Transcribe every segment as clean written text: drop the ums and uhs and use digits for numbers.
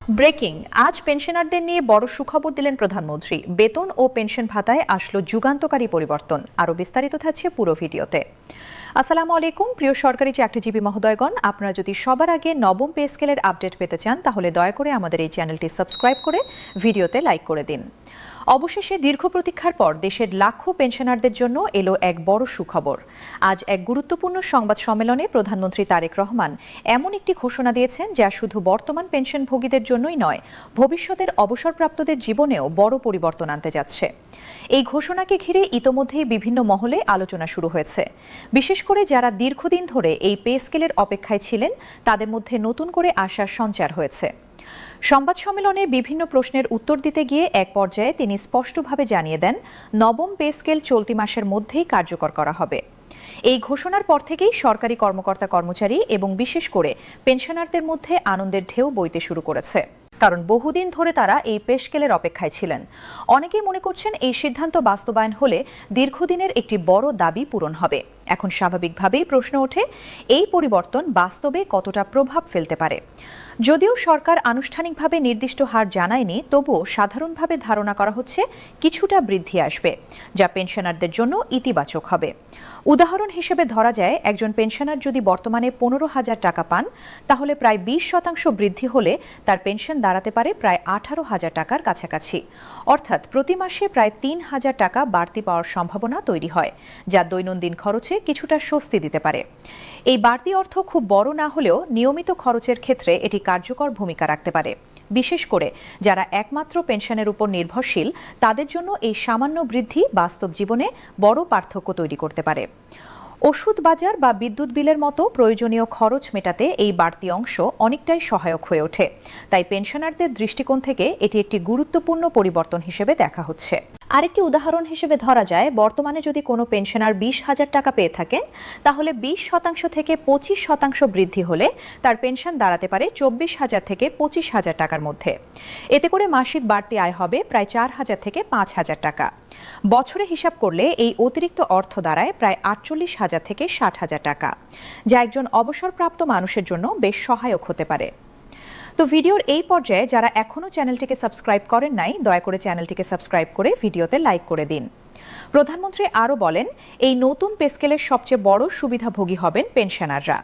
Breaking, আজ পেনশনারদের নিয়ে বড় সুখবর দিলেন প্রধানমন্ত্রী। বেতন ও পেনশন ভাতায় আসলো যুগান্তকারী পরিবর্তন। আরও বিস্তারিত থাকছে পুরো ভিডিওতে। আসসালামু আলাইকুম প্রিয় সরকারি চাকরিজীবী মহোদয়গণ, আপনারা যদি সবার আগে নবম পে স্কেলের আপডেট পেতে চান তাহলে দয়া করে আমাদের এই চ্যানেলটি সাবস্ক্রাইব করে ভিডিওতে লাইক করে দিন। অবশেষে দীর্ঘ প্রতীক্ষার পর দেশের লাখো পেনশনারদের জন্য এলো এক বড় সুখবর। আজ এক গুরুত্বপূর্ণ সংবাদ সম্মেলনে প্রধানমন্ত্রী তারেক রহমান এমন একটি ঘোষণা দিয়েছেন যা শুধু বর্তমান পেনশনভোগীদের জন্যই নয়, ভবিষ্যতের অবসরপ্রাপ্তদের জীবনেও বড় পরিবর্তন আনতে যাচ্ছে। এই ঘোষণাকে ঘিরে ইতোমধ্যেই বিভিন্ন মহলে আলোচনা শুরু হয়েছে। বিশেষ করে যারা দীর্ঘদিন ধরে এই পে স্কেলের অপেক্ষায় ছিলেন তাদের মধ্যে নতুন করে আশার সঞ্চার হয়েছে। সংবাদ সম্মেলনে বিভিন্ন প্রশ্নের উত্তর দিতে গিয়ে এক পর্যায়ে তিনি স্পষ্টভাবে জানিয়ে দেন, নবম পে স্কেল চলতি মাসের মধ্যেই কার্যকর করা হবে। এই ঘোষণার পর থেকেই সরকারি কর্মকর্তা কর্মচারী এবং বিশেষ করে পেনশনারদের মধ্যে আনন্দের ঢেউ বইতে শুরু করেছে, কারণ বহুদিন ধরে তারা এই পে স্কেলের অপেক্ষায় ছিলেন। অনেকেই মনে করছেন এই সিদ্ধান্ত বাস্তবায়ন হলে দীর্ঘদিনের একটি বড় দাবি পূরণ হবে। এখন স্বাভাবিকভাবেই প্রশ্ন ওঠে, এই পরিবর্তন বাস্তবে কতটা প্রভাব ফেলতে পারে। যদিও সরকার আনুষ্ঠানিকভাবে নির্দিষ্ট হার জানায়নি, তবুও সাধারণভাবে ধারণা করা হচ্ছে কিছুটা বৃদ্ধি আসবে, যা পেনশনারদের জন্য ইতিবাচক হবে। উদাহরণ হিসেবে ধরা যায়, একজন পেনশনার যদি বর্তমানে 15,000 টাকা পান, তাহলে প্রায় 20% বৃদ্ধি হলে তার পেনশন দাঁড়াতে পারে প্রায় 18,000 টাকার কাছাকাছি। অর্থাৎ প্রতি মাসে প্রায় 3,000 টাকা বাড়তি পাওয়ার সম্ভাবনা তৈরি হয়, যা দৈনন্দিন খরচে কিছুটা স্বস্তি দিতে পারে। এই বাড়তি অর্থ খুব বড় না হলেও নিয়মিত খরচের ক্ষেত্রে এটি কার্যকর ভূমিকা রাখতে পারে। বিশেষ করে যারা একমাত্র পেনশনের উপর নির্ভরশীল, তাদের জন্য এই সামান্য বৃদ্ধি বাস্তব জীবনে বড় পার্থক্য তৈরি করতে পারে। ওষুধ বাজার বা বিদ্যুৎ বিলের মতো প্রয়োজনীয় খরচ মেটাতে এই বাড়তি অংশ অনেকটাই সহায়ক হয়ে ওঠে। তাই পেনশনারদের দৃষ্টিকোণ থেকে এটি একটি গুরুত্বপূর্ণ পরিবর্তন হিসেবে দেখা হচ্ছে। আরেকটি উদাহরণ হিসেবে ধরা যায়, বর্তমানে যদি কোনো পেনশনার 20,000 টাকা পেয়ে থাকেন, তাহলে 20% থেকে 25% বৃদ্ধি হলে তার পেনশন দাঁড়াতে পারে 24,000 থেকে 25,000 টাকার মধ্যে। এতে করে মাসিক বাড়তি আয় হবে প্রায় 4,000 থেকে 5,000 টাকা। বছরে হিসাব করলে এই অতিরিক্ত অর্থ দাঁড়ায় প্রায় 48,000 থেকে 60,000 টাকা, যা একজন অবসরপ্রাপ্ত মানুষের জন্য বেশ সহায়ক হতে পারে। তো ভিডিওর এই পর্যায়ে যারা এখনও চ্যানেলটিকে সাবস্ক্রাইব করেন নাই, দয়া করে চ্যানেলটিকে সাবস্ক্রাইব করে ভিডিওতে লাইক করে দিন। প্রধানমন্ত্রী আরও বলেন, এই নতুন পে স্কেলের সবচেয়ে বড় সুবিধাভোগী হবেন পেনশনাররা।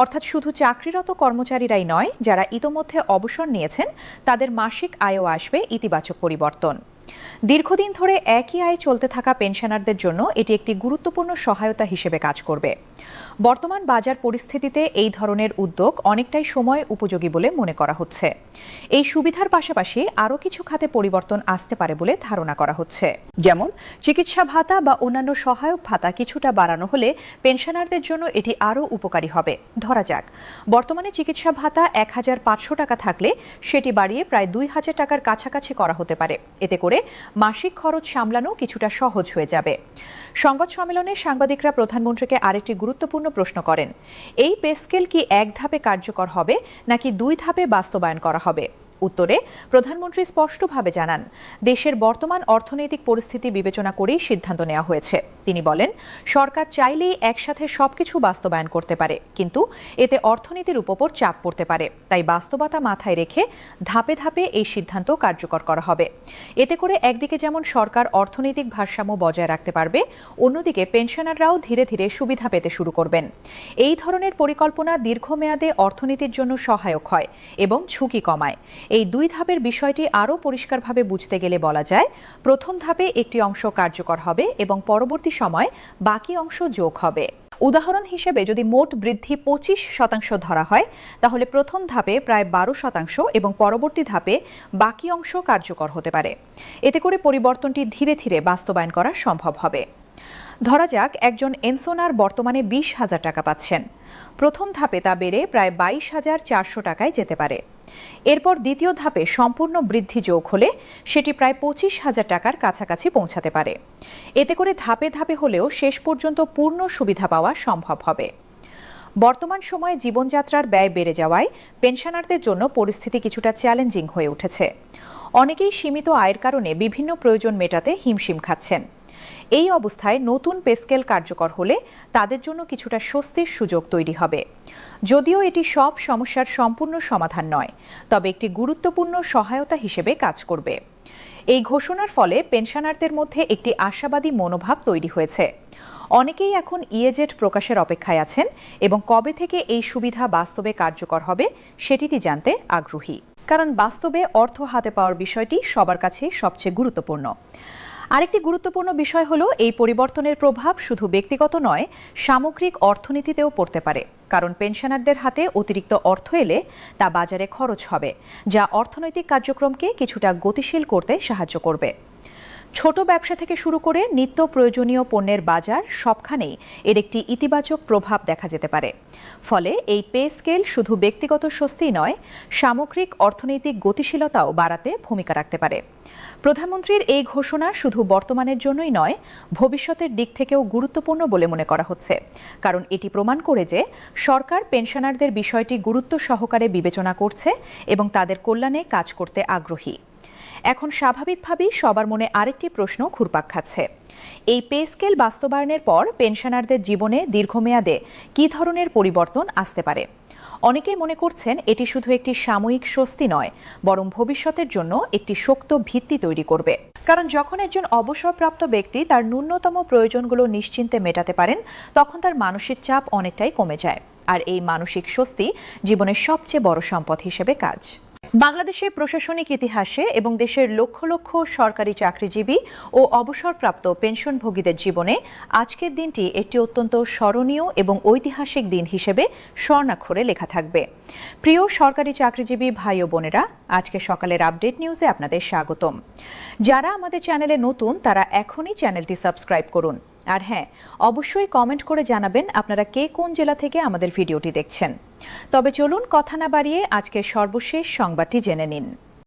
অর্থাৎ শুধু চাকরিরত কর্মচারীরাই নয়, যারা ইতোমধ্যে অবসর নিয়েছেন তাদের মাসিক আয়ও আসবে ইতিবাচক পরিবর্তন। দীর্ঘদিন ধরে একই আয় চলতে থাকা পেনশনারদের জন্য এটি একটি গুরুত্বপূর্ণ সহায়তা হিসেবে কাজ করবে। বর্তমান বাজার পরিস্থিতিতে এই ধরনের উদ্যোগ অনেকটাই সময় উপযোগী বলে মনে করা হচ্ছে। এই সুবিধার পাশাপাশি আরও কিছু খাতে পরিবর্তন আসতে পারে বলে ধারণা করা হচ্ছে। যেমন চিকিৎসা ভাতা বা অন্যান্য সহায়ক ভাতা কিছুটা বাড়ানো হলে পেনশনারদের জন্য এটি আরও উপকারী হবে। ধরা যাক, বর্তমানে চিকিৎসা ভাতা 1,500 টাকা থাকলে সেটি বাড়িয়ে প্রায় 2,000 টাকার কাছাকাছি করা হতে পারে। এতে করে মাসিক খরচ সামলানো কিছুটা সহজ হয়ে যাবে। সংবাদ সম্মেলনে সাংবাদিকরা প্রধানমন্ত্রীকে আরেকটি গুরুত্বপূর্ণ প্রশ্ন করেন, এই পে স্কেল কি এক ধাপে কার্যকর হবে নাকি 2 ধাপে বাস্তবায়ন করা হবে? উত্তরে প্রধানমন্ত্রী স্পষ্টভাবে জানান, দেশের বর্তমান অর্থনৈতিক পরিস্থিতি বিবেচনা করেই সিদ্ধান্ত নেওয়া হয়েছে। তিনি বলেন, সরকার চাইলেই একসাথে সবকিছু বাস্তবায়ন করতে পারে, কিন্তু এতে অর্থনীতির উপর চাপ পড়তে পারে। তাই বাস্তবতা মাথায় রেখে ধাপে ধাপে এই সিদ্ধান্ত কার্যকর করা হবে। এতে করে একদিকে যেমন সরকার অর্থনৈতিক ভারসাম্য বজায় রাখতে পারবে, অন্যদিকে পেনশনাররাও ধীরে ধীরে সুবিধা পেতে শুরু করবেন। এই ধরনের পরিকল্পনা দীর্ঘমেয়াদে অর্থনীতির জন্য সহায়ক হয় এবং ঝুঁকি কমায়। এই 2 ধাপের বিষয়টি আরও পরিষ্কারভাবে বুঝতে গেলে বলা যায়, প্রথম ধাপে একটি অংশ কার্যকর হবে এবং পরবর্তী সময় বাকি অংশ যোগ হবে। উদাহরণ হিসেবে যদি মোট বৃদ্ধি 25% ধরা হয়, তাহলে প্রথম ধাপে প্রায় 12% এবং পরবর্তী ধাপে বাকি অংশ কার্যকর হতে পারে। এতে করে পরিবর্তনটি ধীরে ধীরে বাস্তবায়ন করা সম্ভব হবে। ধরা যাক, একজন পেনশনার বর্তমানে 20,000 টাকা পাচ্ছেন। প্রথম ধাপে তা বেড়ে প্রায় 22,400 টাকায় যেতে পারে। এরপর দ্বিতীয় ধাপে সম্পূর্ণ বৃদ্ধি যোগ হলে সেটি প্রায় 25,000 টাকার কাছাকাছি পৌঁছাতে পারে। এতে করে ধাপে ধাপে হলেও শেষ পর্যন্ত পূর্ণ সুবিধা পাওয়া সম্ভব হবে। বর্তমান সময়ে জীবনযাত্রার ব্যয় বেড়ে যাওয়ায় পেনশনারদের জন্য পরিস্থিতি কিছুটা চ্যালেঞ্জিং হয়ে উঠেছে। অনেকেই সীমিত আয়ের কারণে বিভিন্ন প্রয়োজন মেটাতে হিমশিম খাচ্ছেন। এই অবস্থায় নতুন পে স্কেল কার্যকর হলে তাদের জন্য কিছুটা স্বস্তির সুযোগ তৈরি হবে। যদিও এটি সব সমস্যার সম্পূর্ণ সমাধান নয়, তবে একটি গুরুত্বপূর্ণ সহায়তা হিসেবে কাজ করবে। এই ঘোষণার ফলে পেনশনারদের মধ্যে একটি আশাবাদী মনোভাব তৈরি হয়েছে। অনেকেই এখন ইএজেড প্রকাশের অপেক্ষায় আছেন এবং কবে থেকে এই সুবিধা বাস্তবে কার্যকর হবে সেটি জানতে আগ্রহী, কারণ বাস্তবে অর্থ হাতে পাওয়ার বিষয়টি সবার কাছে সবচেয়ে গুরুত্বপূর্ণ। আরেকটি গুরুত্বপূর্ণ বিষয় হলো এই পরিবর্তনের প্রভাব শুধু ব্যক্তিগত নয়, সামগ্রিক অর্থনীতিতেও পড়তে পারে, কারণ পেনশনারদের হাতে অতিরিক্ত অর্থ এলে তা বাজারে খরচ হবে, যা অর্থনৈতিক কার্যক্রমকে কিছুটা গতিশীল করতে সাহায্য করবে। ছোট ব্যবসা থেকে শুরু করে নিত্য প্রয়োজনীয় পণ্যের বাজার সবখানেই এর একটি ইতিবাচক প্রভাব দেখা যেতে পারে। ফলে এই পে স্কেল শুধু ব্যক্তিগত স্বস্তিই নয়, সামগ্রিক অর্থনৈতিক গতিশীলতাও বাড়াতে ভূমিকা রাখতে পারে। প্রধানমন্ত্রীর এই ঘোষণা শুধু বর্তমানের জন্যই নয়, ভবিষ্যতের দিক থেকেও গুরুত্বপূর্ণ বলে মনে করা হচ্ছে, কারণ এটি প্রমাণ করে যে সরকার পেনশনারদের বিষয়টি গুরুত্ব সহকারে বিবেচনা করছে এবং তাদের কল্যাণে কাজ করতে আগ্রহী। এখন স্বাভাবিকভাবেই সবার মনে আরেকটি প্রশ্ন ঘুরপাক খাচ্ছে, এই পে স্কেল বাস্তবায়নের পর পেনশনারদের জীবনে দীর্ঘমেয়াদে কী ধরনের পরিবর্তন আসতে পারে। অনেকেই মনে করছেন এটি শুধু একটি সাময়িক স্বস্তি নয়, বরং ভবিষ্যতের জন্য একটি শক্ত ভিত্তি তৈরি করবে। কারণ যখন একজন অবসরপ্রাপ্ত ব্যক্তি তার ন্যূনতম প্রয়োজনগুলো নিশ্চিন্তে মেটাতে পারেন, তখন তার মানসিক চাপ অনেকটাই কমে যায়, আর এই মানসিক স্বস্তি জীবনের সবচেয়ে বড় সম্পদ হিসেবে কাজ। বাংলাদেশের প্রশাসনিক ইতিহাসে এবং দেশের লক্ষ লক্ষ সরকারি চাকরিজীবী ও অবসরপ্রাপ্ত পেনশনভোগীদের জীবনে আজকের দিনটি একটি অত্যন্ত স্মরণীয় এবং ঐতিহাসিক দিন হিসেবে স্বর্ণাক্ষরে লেখা থাকবে। প্রিয় সরকারি চাকরিজীবী ভাই ও বোনেরা, আজকে সকালের আপডেট নিউজে আপনাদের স্বাগতম। যারা আমাদের চ্যানেলে নতুন তারা এখনই চ্যানেলটি সাবস্ক্রাইব করুন, আর হ্যাঁ, অবশ্যই কমেন্ট করে জানাবেন আপনারা কে কোন জেলা থেকে আমাদের ভিডিওটি দেখছেন। তবে চলুন কথা না বাড়িয়ে আজকের সর্বশেষ সংবাদটি জেনে নিন।